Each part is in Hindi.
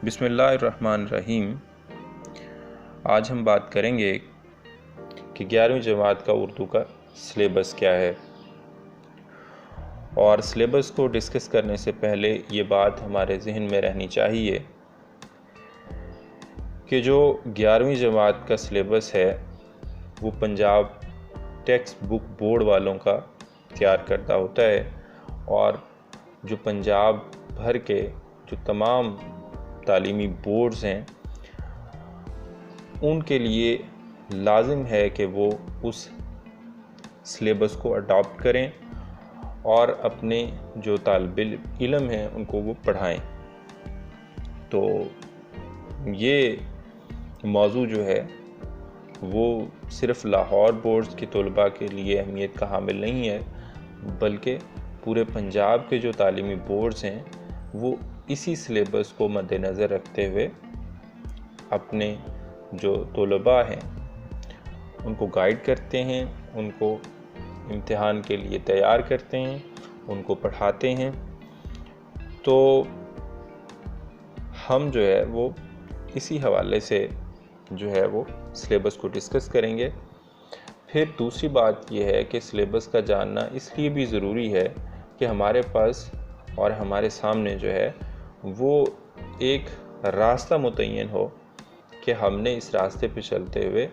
बिस्मिल्लाहिर्रहमानिर्रहीम। आज हम बात करेंगे कि 11वीं जमात का उर्दू का सिलेबस क्या है। और सिलेबस को डिस्कस करने से पहले ये बात हमारे जहन में रहनी चाहिए कि जो 11वीं जमात का सिलेबस है वो पंजाब टेक्स्ट बुक बोर्ड वालों का तैयार करता होता है, और जो पंजाब भर के जो तमाम तालीमी बोर्ड्स हैं उनके लिए लाजिम है कि वो उस सिलेबस को अडॉप्ट करें और अपने जो तालिब इल्म हैं उनको वो पढ़ाएं। तो ये मौजू जो है वो सिर्फ़ लाहौर बोर्ड्स के तलबा के लिए अहमियत का हामिल नहीं है, बल्कि पूरे पंजाब के जो तालीमी बोर्ड्स हैं वो इसी सिलेबस को मद्देनज़र रखते हुए अपने जो तलबा हैं उनको गाइड करते हैं, उनको इम्तिहान के लिए तैयार करते हैं, उनको पढ़ाते हैं। तो हम जो है वो इसी हवाले से जो है वो सिलेबस को डिस्कस करेंगे। फिर दूसरी बात यह है कि सिलेबस का जानना इसलिए भी ज़रूरी है कि हमारे पास और हमारे सामने जो है वो एक रास्ता मुतय्यन हो कि हमने इस रास्ते पे चलते हुए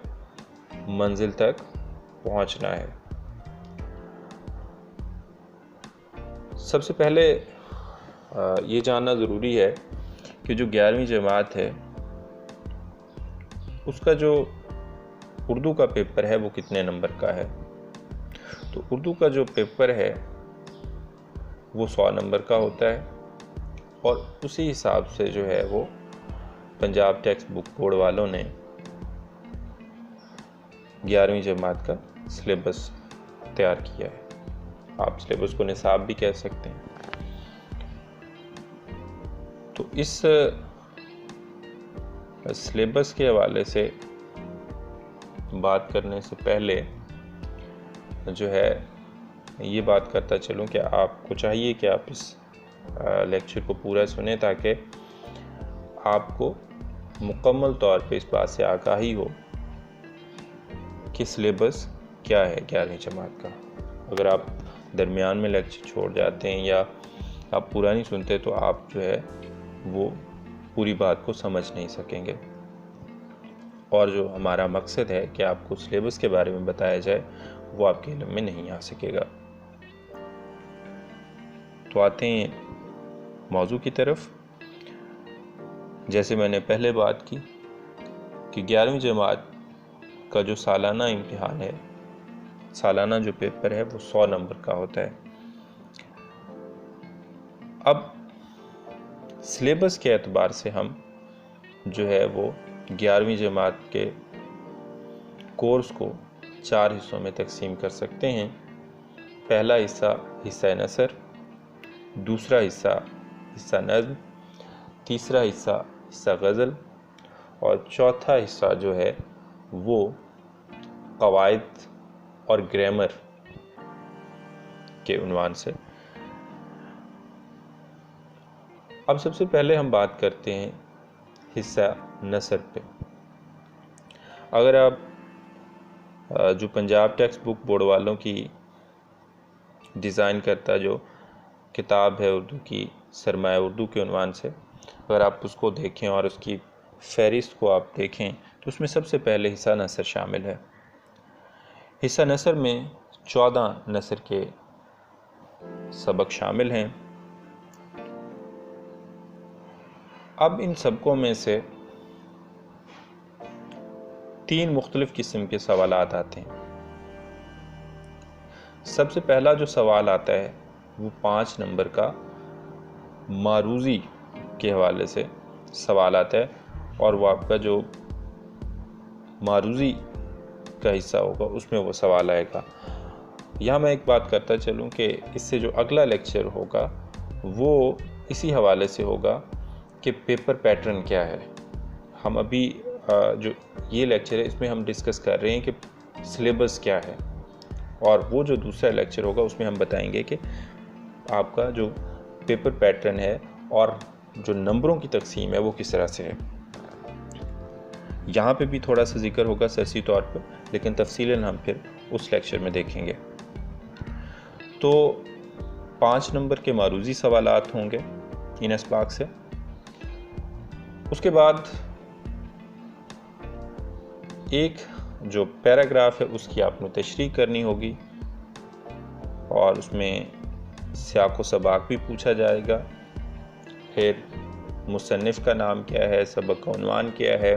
मंजिल तक पहुंचना है। सबसे पहले ये जानना ज़रूरी है कि जो 11वीं जमात है उसका जो उर्दू का पेपर है वो कितने नंबर का है। तो उर्दू का जो पेपर है वो 100 नंबर का होता है, और उसी हिसाब से जो है वो पंजाब टेक्स्ट बुक बोर्ड वालों ने 11वीं जमात का सिलेबस तैयार किया है। आप सिलेबस को निसाब भी कह सकते हैं। तो इस सिलेबस के हवाले से बात करने से पहले जो है ये बात करता चलूँ कि आपको चाहिए कि आप इस लेक्चर को पूरा सुने ताकि आपको मुकम्मल तौर पे इस बात से आगाही हो कि सिलेबस क्या है 11वीं जमात का। अगर आप दरमियान में लेक्चर छोड़ जाते हैं या आप पूरा नहीं सुनते तो आप जो है वो पूरी बात को समझ नहीं सकेंगे, और जो हमारा मकसद है कि आपको सिलेबस के बारे में बताया जाए वो आपके इल्म में नहीं आ सकेगा। तो आते हैं मौजू की तरफ। जैसे मैंने पहले बात की कि 11वीं जमात का जो सालाना इम्तिहान है, सालाना जो पेपर है वो 100 नंबर का होता है। अब सिलेबस के एतबार से हम जो है वो 11वीं जमात के कोर्स को 4 हिस्सों में तकसीम कर सकते हैं। पहला हिस्सा नसर, दूसरा हिस्सा नज़्म, तीसरा हिस्सा गज़ल, और चौथा हिस्सा जो है वो क़वाइद और ग्रामर के उन्वान से। अब सबसे पहले हम बात करते हैं हिस्सा नसर पे। अगर आप जो पंजाब टेक्स्ट बुक बोर्ड वालों की डिज़ाइन करता जो किताब है उर्दू की, सरमाया उर्दू के उन्वान से, अगर आप उसको देखें और उसकी फहरिस्त को आप देखें तो उसमें सबसे पहले हिस्सा नसर शामिल है। हिस्सा नसर में 14 नसर के सबक शामिल हैं। अब इन सबकों में से 3 मुख्तलिफ किस्म के सवालात आते हैं। सबसे पहला जो सवाल आता है वो 5 नंबर का मारूज़ी के हवाले से सवाल आता है, और वो आपका जो मारूज़ी का हिस्सा होगा उसमें वो सवाल आएगा। यहाँ मैं एक बात करता चलूँ कि इससे जो अगला लेक्चर होगा वो इसी हवाले से होगा कि पेपर पैटर्न क्या है। हम अभी जो ये लेक्चर है इसमें हम डिस्कस कर रहे हैं कि सिलेबस क्या है, और वो जो दूसरा लेक्चर होगा उसमें हम बताएंगे कि आपका जो पेपर पैटर्न है और जो नंबरों की तकसीम है वो किस तरह से है। यहाँ पे भी थोड़ा सा जिक्र होगा सरसी तौर पर, लेकिन तफसीलन हम फिर उस लेक्चर में देखेंगे। तो 5 नंबर के मारूजी सवालात होंगे इन असबाक से। उसके बाद एक जो पैराग्राफ है उसकी आपने तशरीह करनी होगी और उसमें सियाक़ व सबाक भी पूछा जाएगा। फिर मुसन्निफ़ का नाम क्या है, सबक का उन्वान क्या है,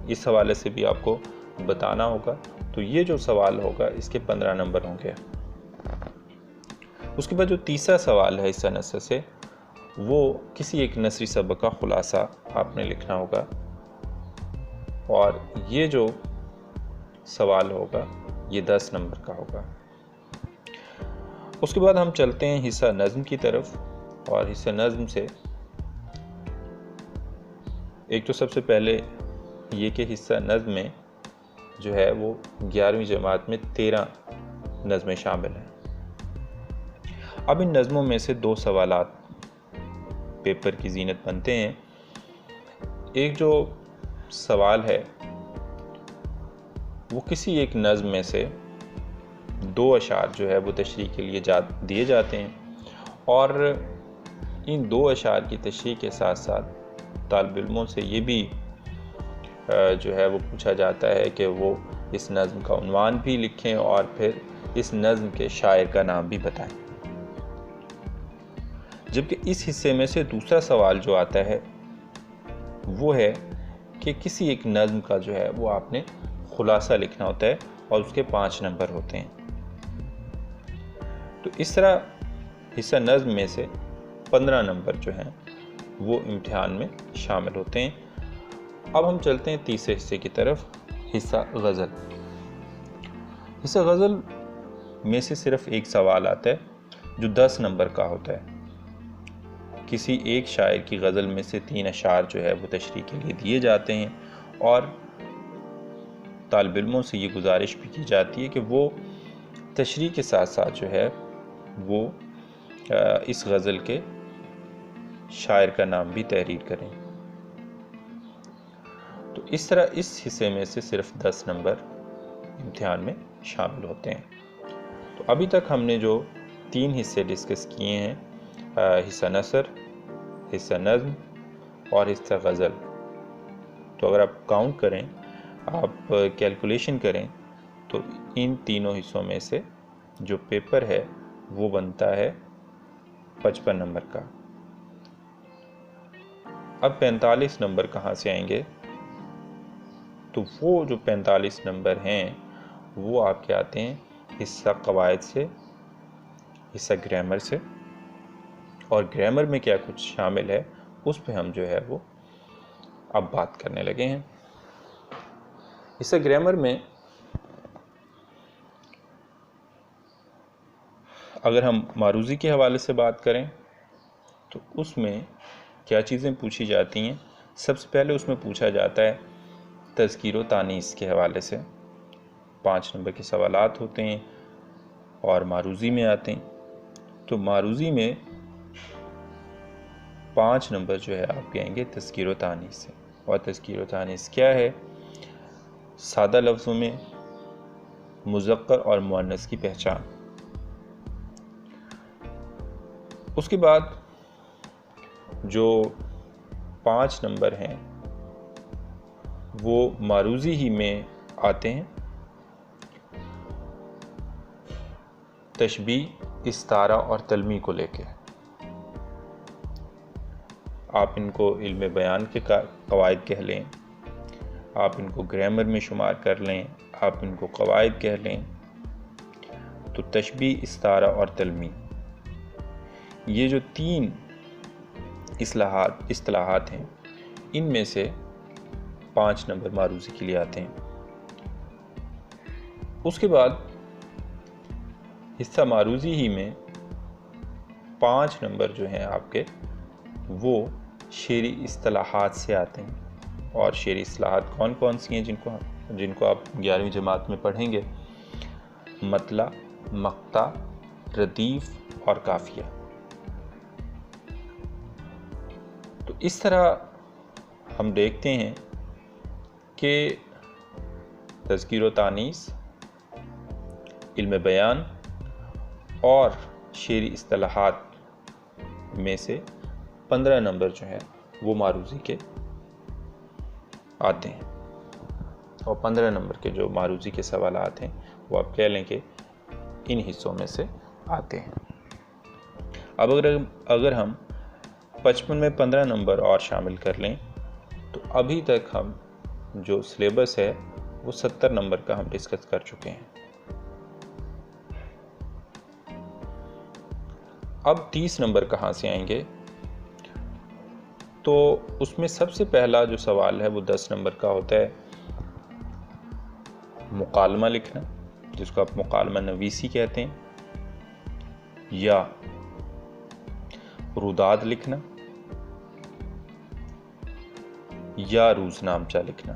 इस हवाले से भी आपको बताना होगा। तो ये जो सवाल होगा इसके 15 नंबर होंगे। उसके बाद जो तीसरा सवाल है इस नसर से, वो किसी एक नसरी सबक का खुलासा आपने लिखना होगा और ये जो सवाल होगा ये 10 नंबर का होगा। उसके बाद हम चलते हैं हिस्सा नज़्म की तरफ। और हिस्सा नज़्म से एक तो सबसे पहले ये कि हिस्सा नज़्म में जो है वो 11वीं जमात में 13 नज़में शामिल हैं। अब इन नज़मों में से 2 सवालात पेपर की जीनत बनते हैं। एक जो सवाल है वो किसी एक नज़्म में से 2 अशार जो है वो तशरीह के लिए दिए जाते हैं और इन 2 अशार की तशरीह के साथ साथ तालिब इल्मों से ये भी जो है वो पूछा जाता है कि वो इस नज़्म का उन्वान भी लिखें और फिर इस नज़्म के शायर का नाम भी बताएं। जबकि इस हिस्से में से दूसरा सवाल जो आता है वो है कि किसी एक नज़्म का जो है वो आपने खुलासा लिखना होता है और उसके 5 नंबर होते हैं। तो इस तरह हिस्सा नज़्म में से 15 नंबर जो हैं वो इम्तिहान में शामिल होते हैं। अब हम चलते हैं तीसरे हिस्से की तरफ, हिस्सा गज़ल। हिस्सा गज़ल में से सिर्फ एक सवाल आता है जो 10 नंबर का होता है। किसी एक शायर की गज़ल में से 3 अशार जो है वो तशरीह के लिए दिए जाते हैं और तालिब इल्मों से ये गुजारिश भी की जाती है कि वो तशरीह के साथ साथ जो है वो इस गज़ल के शायर का नाम भी तहरीर करें। तो इस तरह इस हिस्से में से सिर्फ 10 नंबर इम्तिहान में शामिल होते हैं। तो अभी तक हमने जो 3 हिस्से डिस्कस किए हैं, हिस्सा नसर, हिस्सा नज़्म और हिस्सा गज़ल, तो अगर आप काउंट करें, आप कैलकुलेशन करें तो इन तीनों हिस्सों में से जो पेपर है वो बनता है 55 नंबर का। अब 45 नंबर कहाँ से आएंगे? तो वो जो 45 नंबर हैं वो आपके आते हैं हिस्सा कवायद से, हिस्सा ग्रामर से। और ग्रामर में क्या कुछ शामिल है उस पे हम जो है वो अब बात करने लगे हैं। हिस्सा ग्रामर में अगर हम मारूजी के हवाले से बात करें तो उसमें क्या चीज़ें पूछी जाती हैं। सबसे पहले उसमें पूछा जाता है तज़कीर व तानीस के हवाले से। 5 नंबर के सवालात होते हैं और मारूजी में आते हैं। तो मारूजी में 5 नंबर जो है आपके आएंगे तज़कीर व तानीस से। और तज़कीर व तानीस क्या है? सादा लफ्ज़ों में मुज़क्कर और मुअन्नस की पहचान। उसके बाद जो 5 नंबर हैं वो मारूजी ही में आते हैं। तशबीह, इस्तारा और तलमी को लेके आप इनको इल्म बयान के कवायद कह लें, आप इनको ग्रामर में शुमार कर लें, आप इनको कवायद कह लें। तो तशबीह, इस्तारा और तलमी, ये जो 3 इस्तिलाहात हैं इनमें से 5 नंबर मारूजी के लिए आते हैं। उसके बाद हिस्सा मारूजी ही में 5 नंबर जो हैं आपके वो शेरी इस्तिलाहात से आते हैं। और शेरी इस्तिलाहात कौन कौन सी हैं जिनको आप 11वीं जमात में पढ़ेंगे? मतला, मक्ता, रदीफ और काफिया। तो इस तरह हम देखते हैं कि तज़कीर व तानीस, इल्म बयान और शेरी इस्तिलाहात में से 15 नंबर जो है वो मारूज़ी के आते हैं, और 15 नंबर के जो मारूज़ी के सवालात हैं वो आप कह लें कि इन हिस्सों में से आते हैं। अब अगर हम 55 में 15 नंबर और शामिल कर लें तो अभी तक हम जो सिलेबस है वो 70 नंबर का हम डिस्कस कर चुके हैं। अब 30 नंबर कहाँ से आएंगे? तो उसमें सबसे पहला जो सवाल है वो 10 नंबर का होता है मुकालमा लिखना, जिसको आप मुकालमा नवीसी कहते हैं, या रुदाद लिखना, या रोज़नामचा लिखना।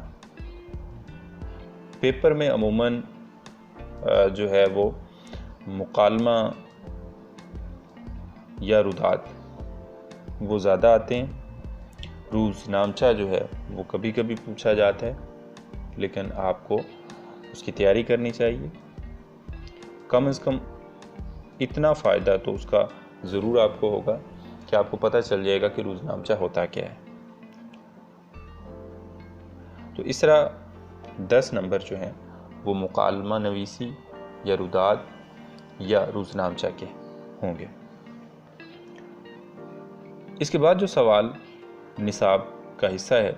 पेपर में अमूमन जो है वो मुकालमा या रुदाद वो ज़्यादा आते हैं। रोज़नामचा जो है वो कभी कभी पूछा जाता है, लेकिन आपको उसकी तैयारी करनी चाहिए। कम से कम इतना फ़ायदा तो उसका ज़रूर आपको होगा कि आपको पता चल जाएगा कि रोज़नामचा होता क्या है। तो इस तरह 10 नंबर जो हैं वो मुकालमा नवीसी या रुदाद या रोज़नामचा के होंगे। इसके बाद जो सवाल निसाब का हिस्सा है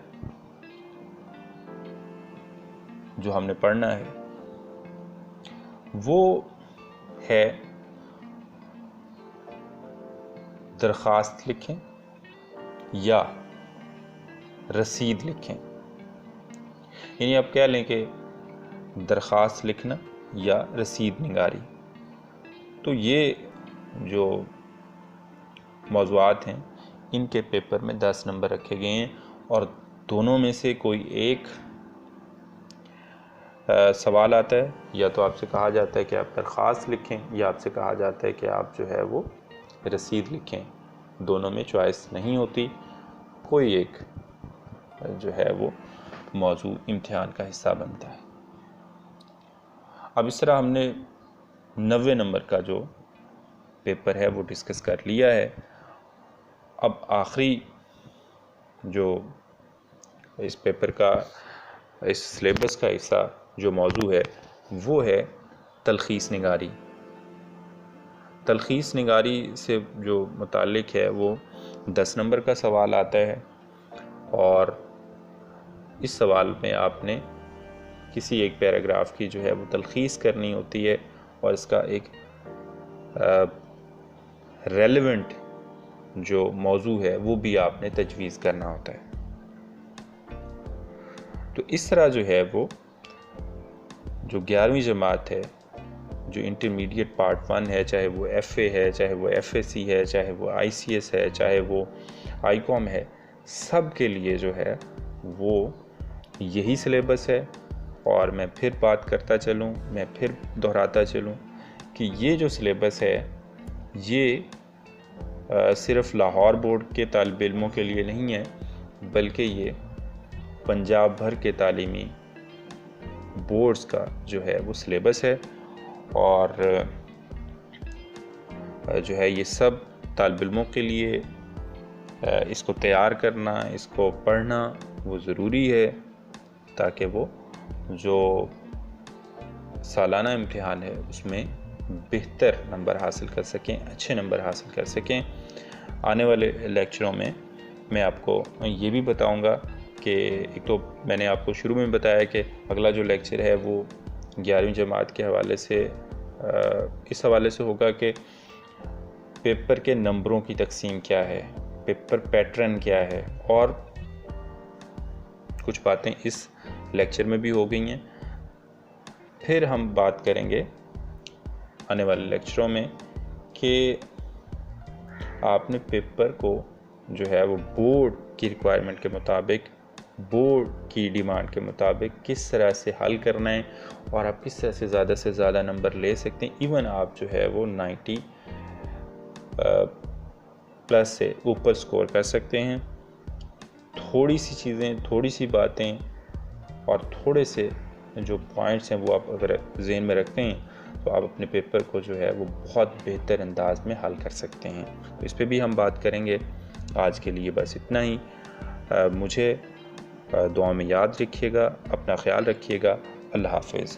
जो हमने पढ़ना है वो है दरख्वास्त लिखें या रसीद लिखें। यानी आप कह लें कि दरख्वास्त लिखना या रसीद निगारी। तो ये जो मौज़ूआत हैं इनके पेपर में 10 नंबर रखे गए हैं, और दोनों में से कोई एक सवाल आता है। या तो आपसे कहा जाता है कि आप दरख्वास्त लिखें, या आपसे कहा जाता है कि आप जो है वो रसीद लिखें। दोनों में चॉइस नहीं होती, कोई एक जो है वो मौजू इम्तिहान का हिस्सा बनता है। अब इस तरह हमने 90 नंबर का जो पेपर है वो डिस्कस कर लिया है। अब आखिरी जो इस पेपर का, इस सिलेबस का हिस्सा जो मौजू है वो है तलखीस निगारी। तलखीस निगारी से जो मुताल्लिक़ है वो 10 नंबर का सवाल आता है, और इस सवाल में आपने किसी एक पैराग्राफ की जो है वो तलखीस करनी होती है, और इसका एक रेलेवेंट जो मौजू है वो भी आपने तजवीज़ करना होता है। तो इस तरह जो है वो जो 11वीं जमात है, जो इंटरमीडिएट पार्ट 1 है, चाहे वो FA है, चाहे वो FAC है, चाहे वो ICS है, चाहे वो ICOM है, सब के लिए जो है वो यही सिलेबस है। और मैं फिर बात करता चलूँ, मैं फिर दोहराता चलूँ कि ये जो सिलेबस है ये सिर्फ़ लाहौर बोर्ड के तालिब इल्मों के लिए नहीं है, बल्कि ये पंजाब भर के तालीमी बोर्ड्स का जो है वो सिलेबस है। और जो है ये सब तालिब इल्मों के लिए इसको तैयार करना, इसको पढ़ना वो ज़रूरी है, ताकि वो जो सालाना इम्तिहान है उसमें बेहतर नंबर हासिल कर सकें, अच्छे नंबर हासिल कर सकें। आने वाले लेक्चरों में मैं आपको ये भी बताऊंगा कि एक तो मैंने आपको शुरू में बताया कि अगला जो लेक्चर है वो 11वीं जमात के हवाले से इस हवाले से होगा कि पेपर के नंबरों की तकसीम क्या है, पेपर पैटर्न क्या है, और कुछ बातें इस लेक्चर में भी हो गई हैं। फिर हम बात करेंगे आने वाले लेक्चरों में कि आपने पेपर को जो है वो बोर्ड की रिक्वायरमेंट के मुताबिक, बोर्ड की डिमांड के मुताबिक किस तरह से हल करना है, और आप किस तरह से ज़्यादा नंबर ले सकते हैं। इवन आप जो है वो 90 प्लस से ऊपर स्कोर कर सकते हैं। थोड़ी सी चीज़ें, थोड़ी सी बातें और थोड़े से जो पॉइंट्स हैं वो आप अगर ज़हन में रखते हैं तो आप अपने पेपर को जो है वो बहुत बेहतर अंदाज में हल कर सकते हैं। तो इस पे भी हम बात करेंगे। आज के लिए बस इतना ही। मुझे दुआ में याद रखिएगा, अपना ख्याल रखिएगा। अल्लाह हाफ़िज़।